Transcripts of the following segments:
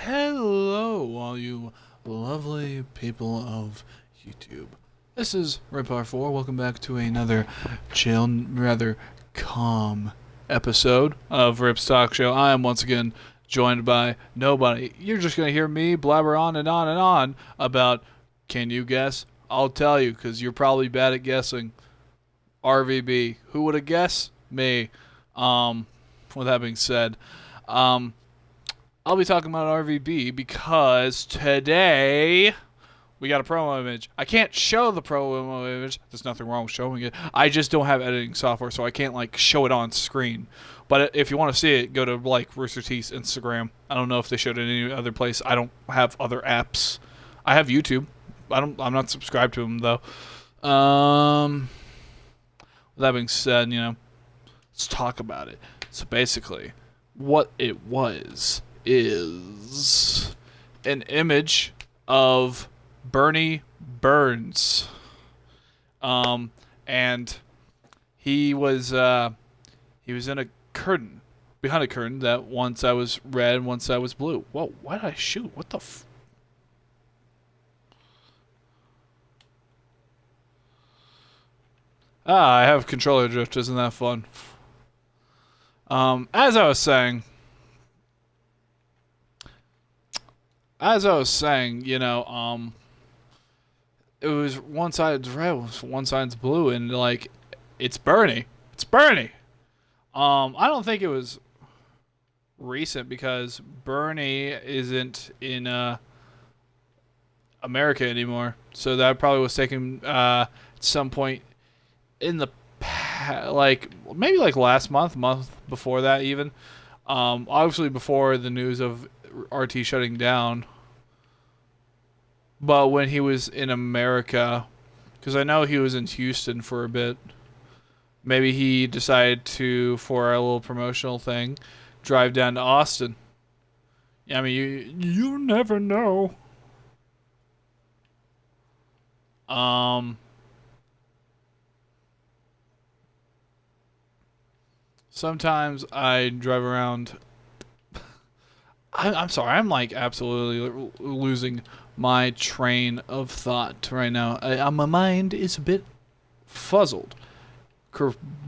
Hello, all you lovely people of YouTube. This is RipR4. Welcome back to another chill, rather calm episode of Rip's Talk Show. I am once again joined by nobody. You're just going to hear me blabber on and on and on about, can you guess? I'll tell you, because you're probably bad at guessing. RVB. Who would have guessed? Me. With that being said, I'll be talking about RVB because today we got a promo image. I can't show the promo image. There's nothing wrong with showing it. I just don't have editing software, so I can't show it on screen. But if you want to see it, go to Rooster Teeth's Instagram. I don't know if they showed it any other place. I don't have other apps. I have YouTube. I'm not subscribed to them though. With that being said, let's talk about it. So basically, what it was is an image of Bernie Burns, and he was in a curtain, behind a curtain that one side was red, one side was blue. Whoa! Why did I shoot? What the? I have controller drift. Isn't that fun? As I was saying, it was one side's red, one side's blue, and it's Bernie. It's Bernie. I don't think it was recent because Bernie isn't in America anymore. So that probably was taken at some point in the maybe last month before that even. Obviously before the news of RT shutting down. But when he was in America, because I know he was in Houston for a bit, maybe he decided to, for a little promotional thing, drive down to Austin. I mean, you never know. Sometimes I drive around. I'm sorry. I'm absolutely losing my train of thought right now. My mind is a bit fuzzled,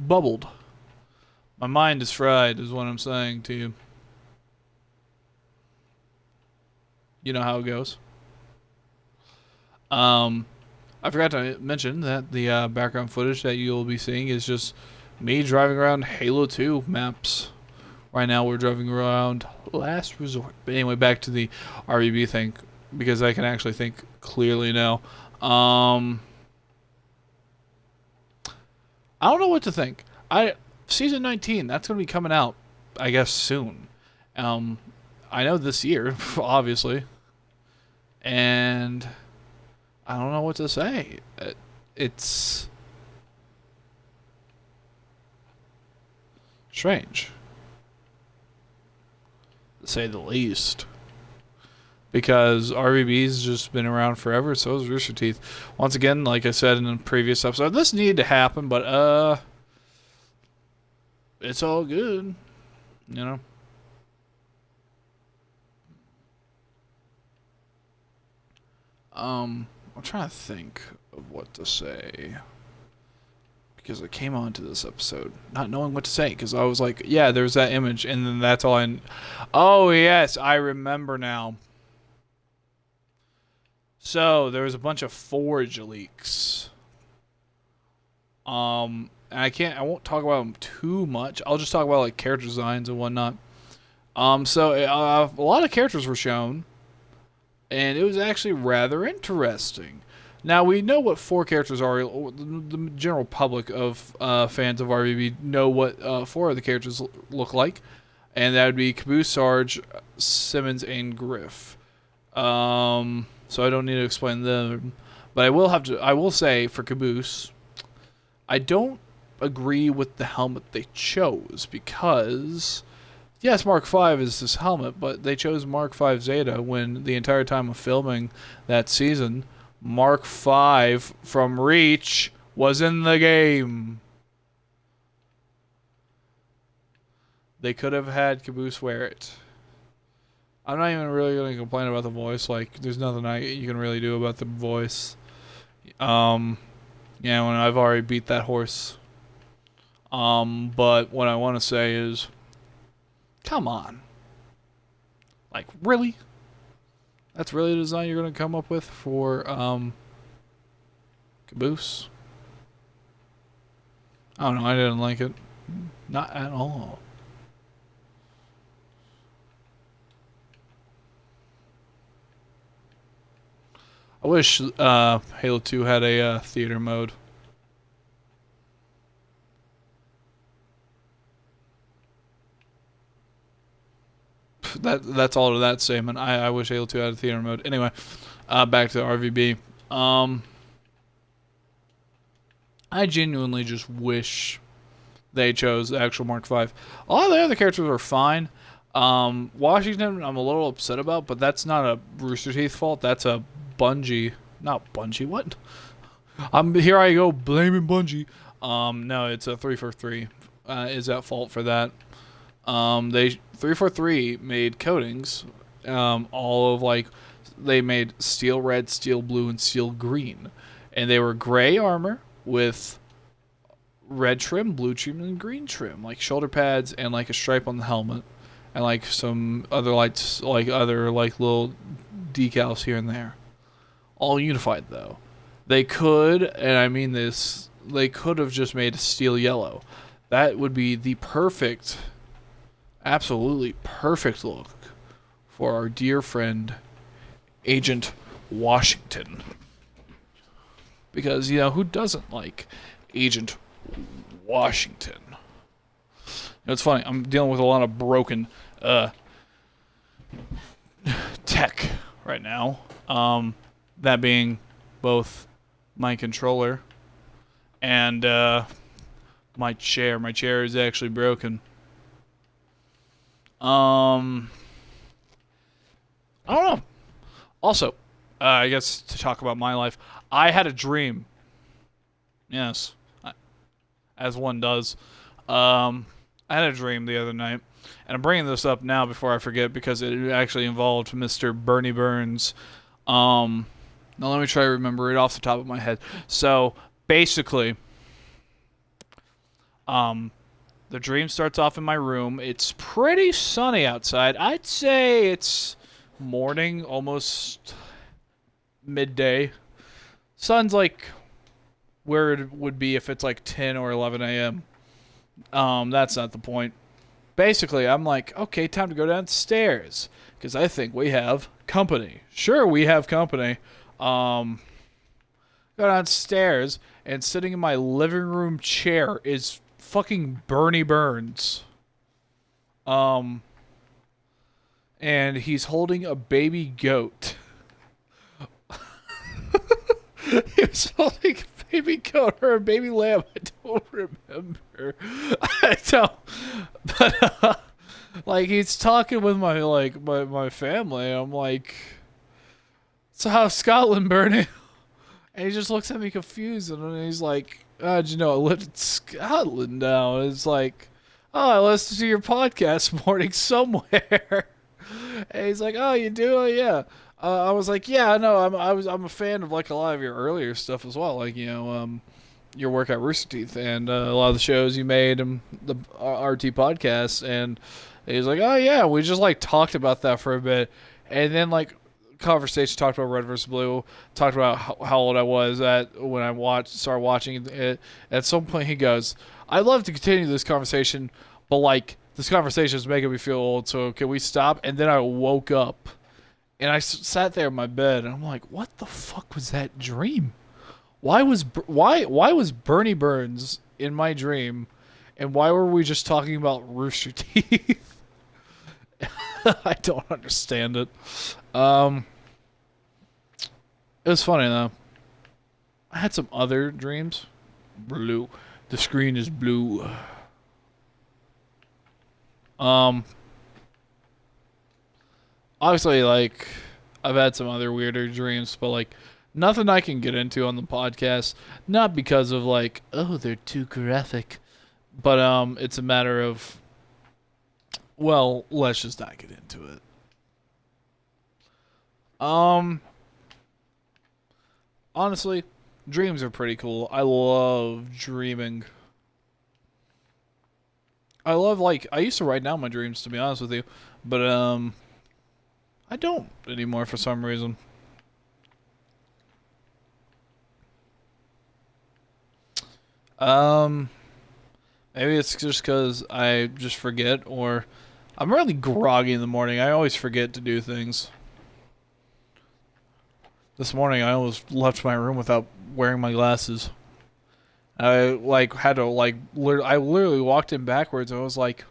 bubbled. My mind is fried, is what I'm saying to you. You know how it goes. I forgot to mention that the background footage that you'll be seeing is just me driving around Halo 2 maps. Right now we're driving around Last Resort. But anyway, back to the RVB thing, because I can actually think clearly now. I don't know what to think. Season 19, that's going to be coming out, I guess, soon. I know this year, obviously. And I don't know what to say. It's strange, to say the least, because RVB's just been around forever. So has Rooster Teeth. Once again, like I said in a previous episode, this needed to happen, but it's all good, I'm trying to think of what to say, because I came on to this episode not knowing what to say, because I was like, yeah, there's that image, and then that's all oh, yes, I remember now. So, there was a bunch of Forge leaks. And I won't talk about them too much. I'll just talk about, character designs and whatnot. So, a lot of characters were shown, and it was actually rather interesting. Now, we know what 4 characters are. The general public of fans of RVB know what 4 of the characters look like. And that would be Caboose, Sarge, Simmons, and Griff. So I don't need to explain them. But I will say, for Caboose, I don't agree with the helmet they chose. Because, yes, Mark V is this helmet, but they chose Mark V Zeta when the entire time of filming that season, Mark V from Reach was in the game. They could have had Caboose wear it. I'm not even really going to complain about the voice. Like, there's nothing you can really do about the voice. Yeah, when I've already beat that horse. But what I want to say is, come on. Like, really? That's really the design you're going to come up with for, Caboose? I don't know, I didn't like it. Not at all. I wish Halo 2 had a theater mode. That's all to that statement. I wish Halo 2 had a theater mode. Anyway, back to RVB. I genuinely just wish they chose the actual Mark V. A lot of the other characters were fine. Washington, I'm a little upset about, but that's not a Rooster Teeth fault. That's a Bungie. Not Bungie. What? Here I go blaming Bungie. No, it's a 343. Is at fault for that. 343 made coatings. All of like they made steel red, steel blue, and steel green, and they were gray armor with red trim, blue trim, and green trim, like shoulder pads and like a stripe on the helmet, and like some other lights, like other like little decals here and there. All unified though. They could, and I mean this, they could have just made a steel yellow. That would be the perfect, absolutely perfect look for our dear friend, Agent Washington. Because, you know, who doesn't like Agent Washington? It's funny, I'm dealing with a lot of broken tech right now. That being both my controller and my chair. My chair is actually broken. I don't know. Also, I guess to talk about my life, I had a dream. Yes, as one does. I had a dream the other night, and I'm bringing this up now before I forget because it actually involved Mr. Bernie Burns. Now let me try to remember it off the top of my head. So basically, the dream starts off in my room. It's pretty sunny outside. I'd say it's morning, almost midday. Sun's like where it would be if it's like 10 or 11 a.m. That's not the point. Basically, I'm like, okay, time to go downstairs because I think we have company. Sure, we have company. Go downstairs, and sitting in my living room chair is fucking Bernie Burns. And he's holding a baby goat. He was holding a baby goat or a baby lamb. I don't remember. I don't. But like he's talking with my family. I'm like, so how's Scotland, Bernie? And he just looks at me confused, and he's like, how'd you know I lived in Scotland now? And it's like, oh, I listened to your podcast morning somewhere. And he's like, oh, you do? Oh, yeah. I was like, yeah, no, I'm a fan of like a lot of your earlier stuff as well, like your work at Rooster Teeth and a lot of the shows you made and the RT podcast. And he's like, oh yeah, we just like talked about that for a bit, and then like conversation talked about Red vs. Blue, talked about how old I was when I started watching it. At some point, he goes, "I'd love to continue this conversation, but like this conversation is making me feel old, so can we stop?" And then I woke up. And I sat there in my bed, and I'm like, "What the fuck was that dream? Why was Bernie Burns in my dream, and why were we just talking about Rooster Teeth?" I don't understand it. It was funny though. I had some other dreams. Blue. The screen is blue. Obviously, like, I've had some other weirder dreams, but, like, nothing I can get into on the podcast. Not because of, like, oh, they're too graphic. But, it's a matter of, well, let's just not get into it. Um, honestly, dreams are pretty cool. I love dreaming. I love, like, I used to write down my dreams, to be honest with you, but I don't anymore for some reason. Um, maybe it's just because I just forget, or I'm really groggy in the morning. I always forget to do things. This morning, I almost left my room without wearing my glasses. I, like, had to, like, I literally walked in backwards. I was like,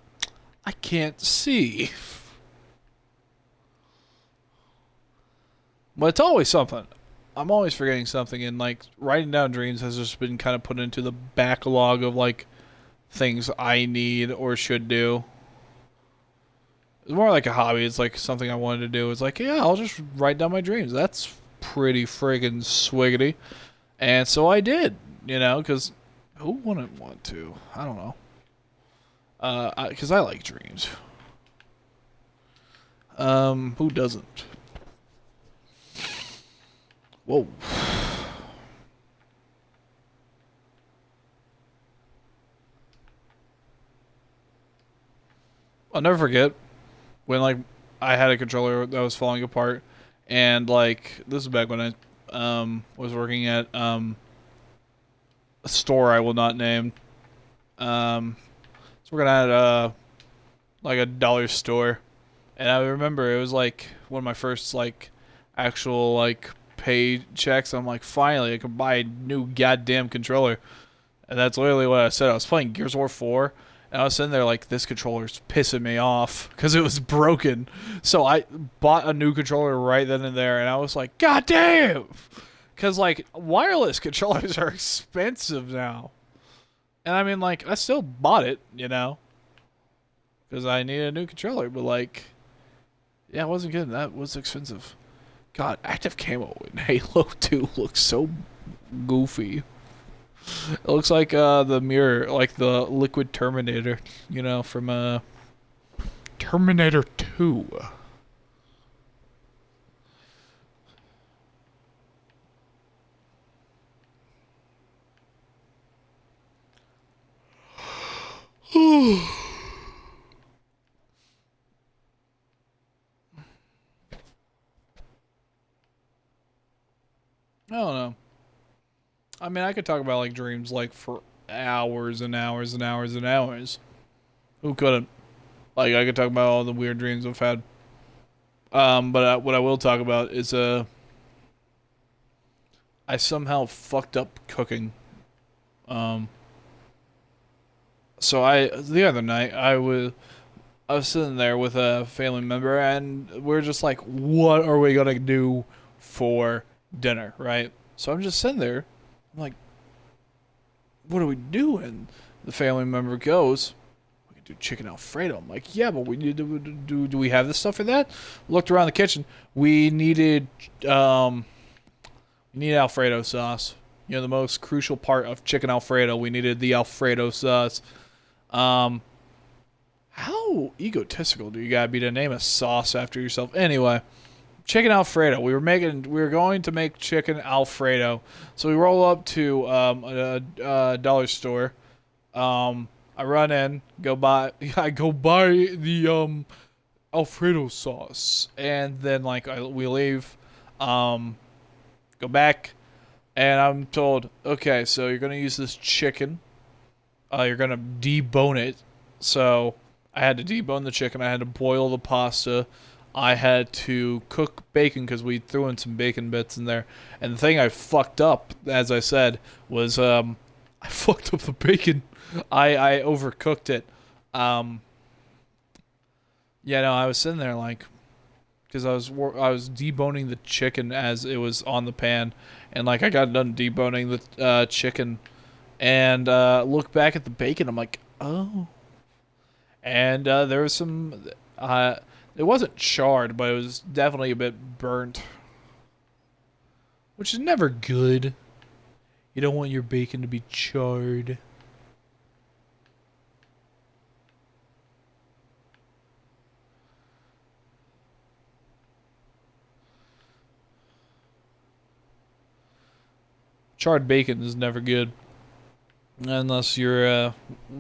I can't see. But it's always something. I'm always forgetting something, and, like, writing down dreams has just been kind of put into the backlog of, like, things I need or should do. It's more like a hobby. It's like something I wanted to do. It's like, yeah, I'll just write down my dreams. That's pretty friggin' swiggity. And so I did, because who wouldn't want to? I don't know. Because I like dreams. Who doesn't? Whoa. I'll never forget when, like, I had a controller that was falling apart, and, like, this is back when I was working at a store I will not name. So we're gonna at like a dollar store, and I remember it was like one of my first, like, actual, like, paychecks. I'm like, finally I can buy a new goddamn controller, and that's literally what I said. I was playing Gears of War 4. And I was sitting there like, this controller's pissing me off because it was broken. So I bought a new controller right then and there, and I was like, God damn! Because, like, wireless controllers are expensive now. And I mean, like, I still bought it, because I needed a new controller. But, like, yeah, it wasn't good. That was expensive. God, active camo in Halo 2 looks so goofy. It looks like the mirror, like the Liquid Terminator, from Terminator 2. I don't know. I mean, I could talk about, like, dreams, like, for hours and hours and hours and hours. Who couldn't? Like, I could talk about all the weird dreams I've had. But what I will talk about is I somehow fucked up cooking. Um, so the other night I was sitting there with a family member, and we're just like, what are we gonna do for dinner, right? So I'm just sitting there. I'm like, what do we do? And the family member goes, we can do chicken Alfredo. I'm like, yeah, but we need to do we have this stuff for that? Looked around the kitchen. We needed Alfredo sauce. The most crucial part of chicken Alfredo. We needed the Alfredo sauce. How egotistical do you gotta be to name a sauce after yourself? Anyway, chicken Alfredo. We were going to make chicken Alfredo. So we roll up to a dollar store. I run in, I go buy the Alfredo sauce, and then, like, we leave, go back, and I'm told, okay, so you're gonna use this chicken. You're gonna debone it. So I had to debone the chicken. I had to boil the pasta. I had to cook bacon because we threw in some bacon bits in there. And the thing I fucked up, as I said, was I fucked up the bacon. I overcooked it. I was sitting there, like, because I was deboning the chicken as it was on the pan, and, like, I got done deboning the chicken, and look back at the bacon. I'm like, oh. And there was some. It wasn't charred, but it was definitely a bit burnt, which is never good. You don't want your bacon to be charred. charred bacon is never good unless you're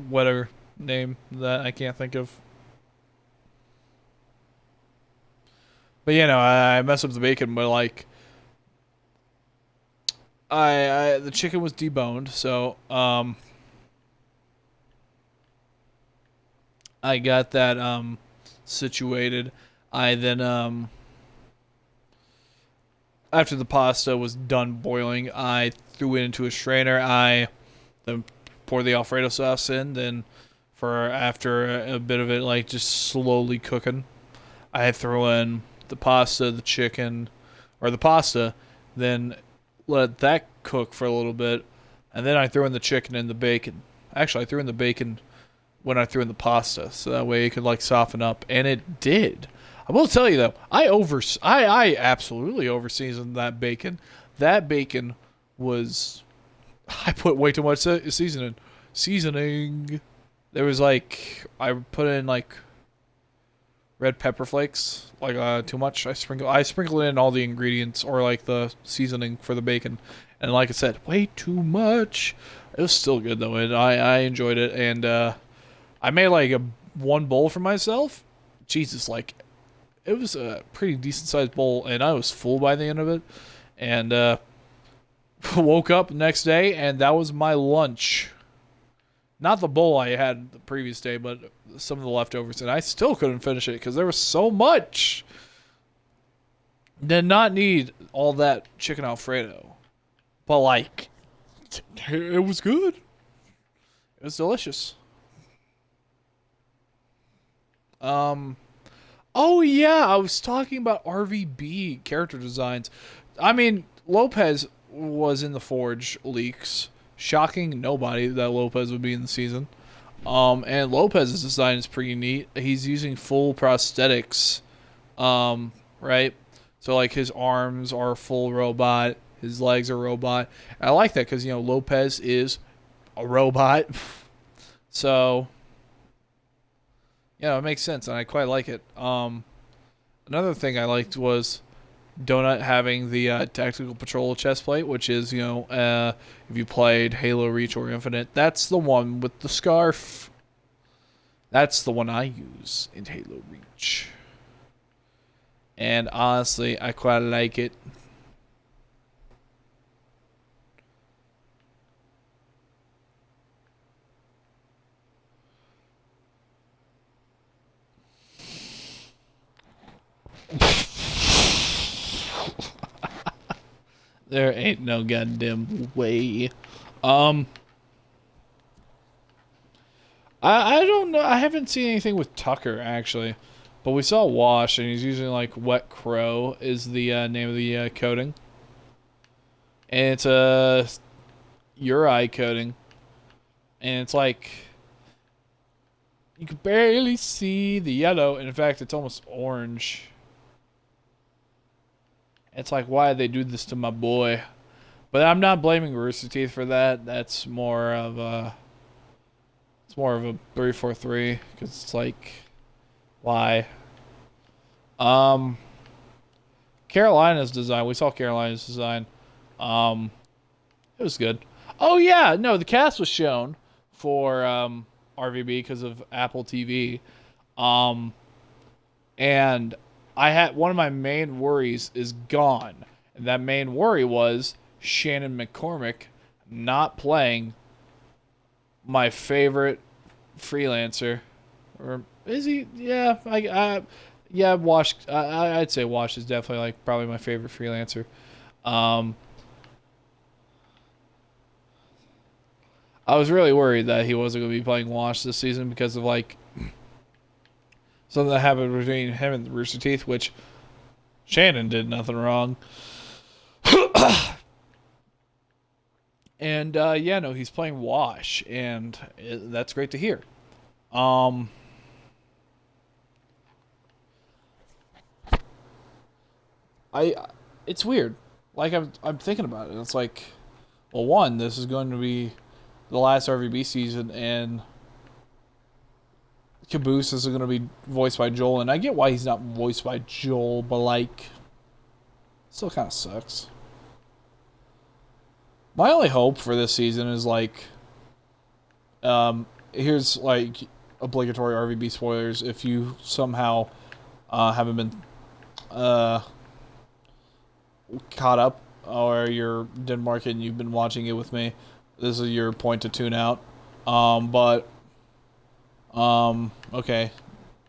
whatever name that I can't think of. But you know, I mess up the bacon, but like the chicken was deboned, so I got that situated. I then after the pasta was done boiling, I threw it into a strainer. I then poured the Alfredo sauce in. Then, for after a bit of it, like just slowly cooking, I threw in the pasta, the chicken, or the pasta. Then let that cook for a little bit, and then I threw in the chicken and the bacon. Actually, I threw in the bacon when I threw in the pasta, so that way it could like soften up, and it did. I will tell you though, I absolutely overseasoned that bacon. That bacon was, I put way too much seasoning. There was like, I put in like red pepper flakes, like too much. I sprinkled in all the ingredients or like the seasoning for the bacon, and like I said, way too much. It was still good though, and I enjoyed it, and I made like one bowl for myself. Jesus, like it was a pretty decent sized bowl, and I was full by the end of it. And woke up the next day, and that was my lunch. Not the bowl I had the previous day, but some of the leftovers, and I still couldn't finish it because there was so much. Did not need all that chicken Alfredo, but like, it was good. It was delicious. Oh yeah, I was talking about RVB character designs. I mean, Lopez was in the Forge leaks. Shocking nobody that Lopez would be in the season. And Lopez's design is pretty neat. He's using full prosthetics, right? So like his arms are full robot, his legs are robot. And I like that because you know Lopez is a robot, so. Yeah, it makes sense, and I quite like it. Another thing I liked was Donut having the Tactical Patrol chest plate, which is, you know, if you played Halo Reach or Infinite, that's the one with the scarf. That's the one I use in Halo Reach. And honestly, I quite like it. There ain't no goddamn way. I don't know. I haven't seen anything with Tucker actually, but we saw Wash, and he's using like Wet Crow is the name of the coating, and it's a Hooray coating, and it's like you can barely see the yellow, and in fact, it's almost orange. It's like, why did they do this to my boy? But I'm not blaming Rooster Teeth for that. That's more of a... It's more of a 343. Because it's like... Why? Carolina's design. We saw Carolina's design. It was good. Oh, yeah. No, the cast was shown for RVB because of Apple TV. And... I had one of my main worries is gone, and that main worry was Shannon McCormick not playing my favorite freelancer, or is he? Yeah, yeah. Wash. I'd say Wash is definitely like probably my favorite freelancer. I was really worried that he wasn't going to be playing Wash this season because of like. Something that happened between him and Rooster Teeth, which Shannon did nothing wrong. And, yeah, no, he's playing Wash, and that's great to hear. It's weird. Like, I'm thinking about it. It's like, well, one, this is going to be the last RVB season, and Caboose is going to be voiced by Joel, and I get why he's not voiced by Joel, but like, still kind of sucks. My only hope for this season is like, here's like obligatory RVB spoilers. If you somehow haven't been caught up, or you're Denmark and you've been watching it with me, this is your point to tune out. Okay,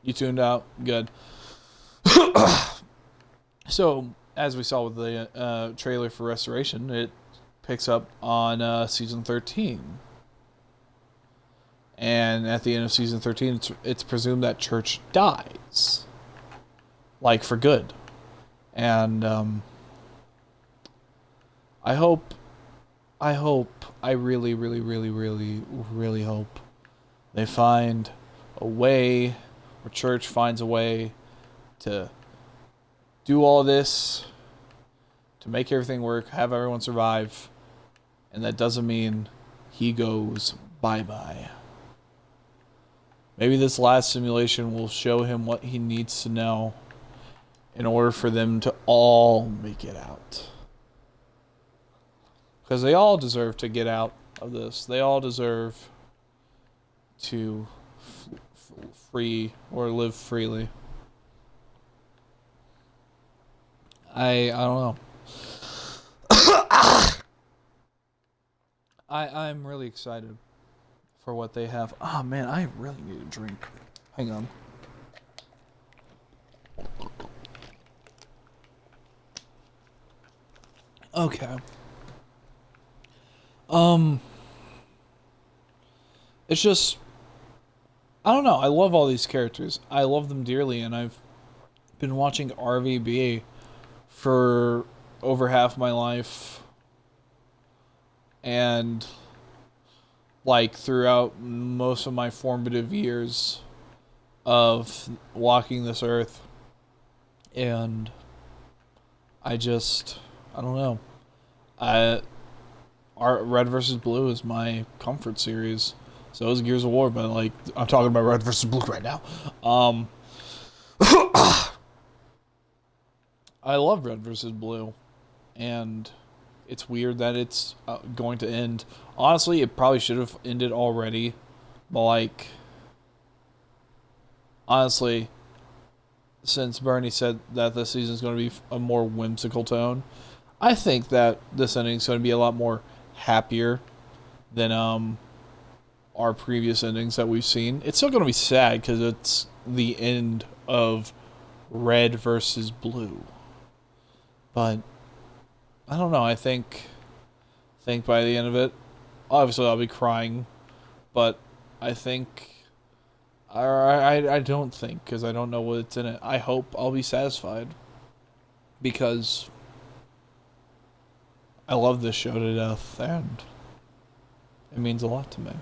you tuned out. Good. So, as we saw with the trailer for Restoration, it picks up on season 13. And at the end of season 13, it's presumed that Church dies. Like, for good. And, I really, really, really, really, really hope they find a way, or Church finds a way to do all this, to make everything work, have everyone survive, and that doesn't mean he goes bye-bye. Maybe this last simulation will show him what he needs to know in order for them to all make it out. Because they all deserve to get out of this. They all deserve to free or live freely. I don't know. I'm really excited for what they have. Oh man, I really need a drink. Hang on. Okay. It's just, I don't know. I love all these characters. I love them dearly, and I've been watching RVB for over half my life, and like throughout most of my formative years of walking this earth, and I don't know. Red vs. Blue is my comfort series. So is Gears of War, but like I'm talking about Red vs. Blue right now. I love Red vs. Blue, and it's weird that it's going to end. Honestly, it probably should have ended already, but like, honestly, since Bernie said that this season is going to be a more whimsical tone, I think that this ending is going to be a lot more happier than our previous endings that we've seen. It's still going to be sad because it's the end of Red versus Blue. But I don't know. I think by the end of it, obviously I'll be crying, but I think, I don't think, because I don't know what's in it. I hope I'll be satisfied, because I love this show to death, and it means a lot to me.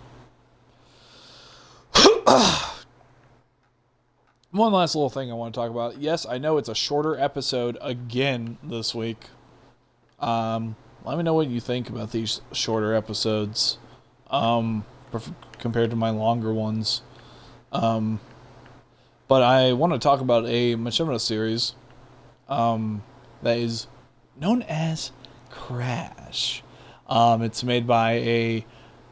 One last little thing I want to talk about. Yes, I know it's a shorter episode again this week. Let me know what you think about these shorter episodes compared to my longer ones. But I want to talk about a machinima series that is known as Crash. It's made by a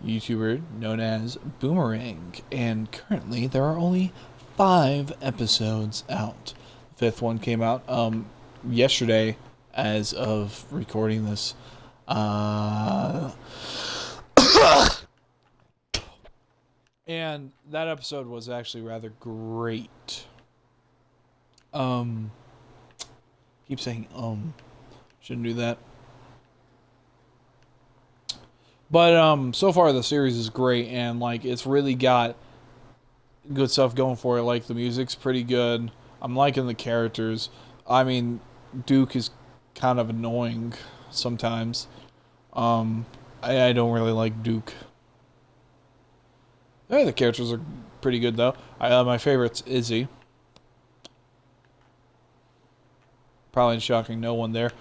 YouTuber known as Boomerang, and currently there are only 5 episodes out. The 5th one came out yesterday as of recording this. And that episode was actually rather great. Keep saying shouldn't do that. But so far the series is great, and like it's really got good stuff going for it. Like the music's pretty good. I'm liking the characters. I mean, Duke is kind of annoying sometimes. I don't really like Duke. Yeah, the characters are pretty good though. My favorite's Izzy. Probably shocking no one there.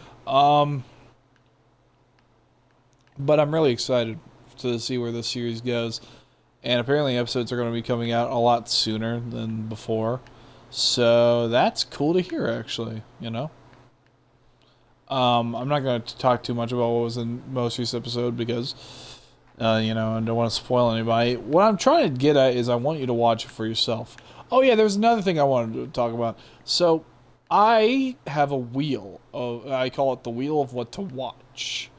But I'm really excited to see where this series goes. And apparently episodes are going to be coming out a lot sooner than before. So that's cool to hear, actually, you know? I'm not going to talk too much about what was in most recent episode because, I don't want to spoil anybody. What I'm trying to get at is I want you to watch it for yourself. Oh yeah, there's another thing I wanted to talk about. So, I have a wheel. I call it the wheel of what to watch.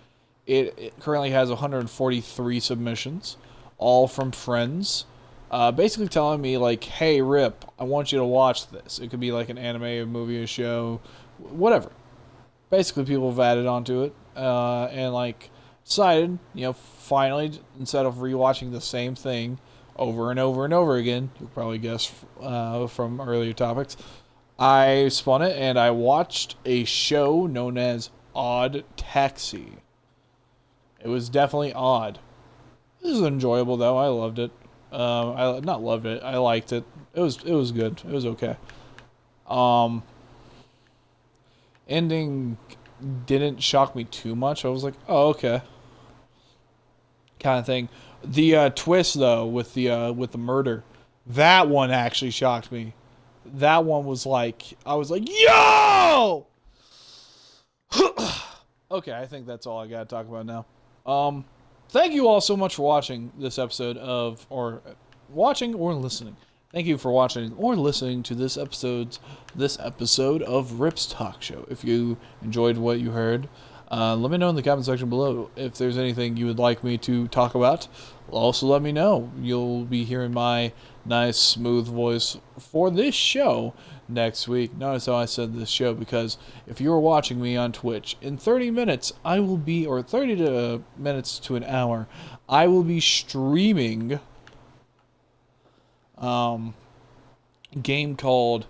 It currently has 143 submissions, all from friends. Basically telling me like, hey Rip, I want you to watch this. It could be like an anime, a movie, a show, whatever. Basically, people have added onto it, and like decided, finally, instead of rewatching the same thing over and over and over again, you'll probably guess from earlier topics, I spun it and I watched a show known as Odd Taxi. It was definitely odd. This is enjoyable though. I loved it. I not loved it. I liked it. It was good. It was okay. Ending didn't shock me too much. I was like, oh okay, kind of thing. The twist though with the murder, that one actually shocked me. That one was like, I was like, yo. Okay, I think that's all I gotta talk about now. Thank you all so much for watching this episode or listening. Thank you for watching or listening to this episode of Rip's Talk Show. If you enjoyed what you heard, let me know in the comment section below if there's anything you would like me to talk about. Also, let me know. You'll be hearing my nice, smooth voice for this show next week. Notice how I said this show, because if you are watching me on Twitch, in 30 minutes, or 30 minutes to an hour, I will be streaming game called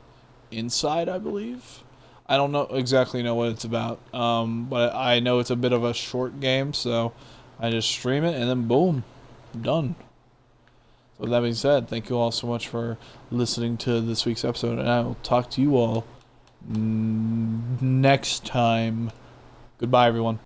Inside, I believe. I don't exactly know what it's about, but I know it's a bit of a short game, so I just stream it, and then boom, I'm done. So with that being said, thank you all so much for listening to this week's episode, and I will talk to you all next time. Goodbye, everyone.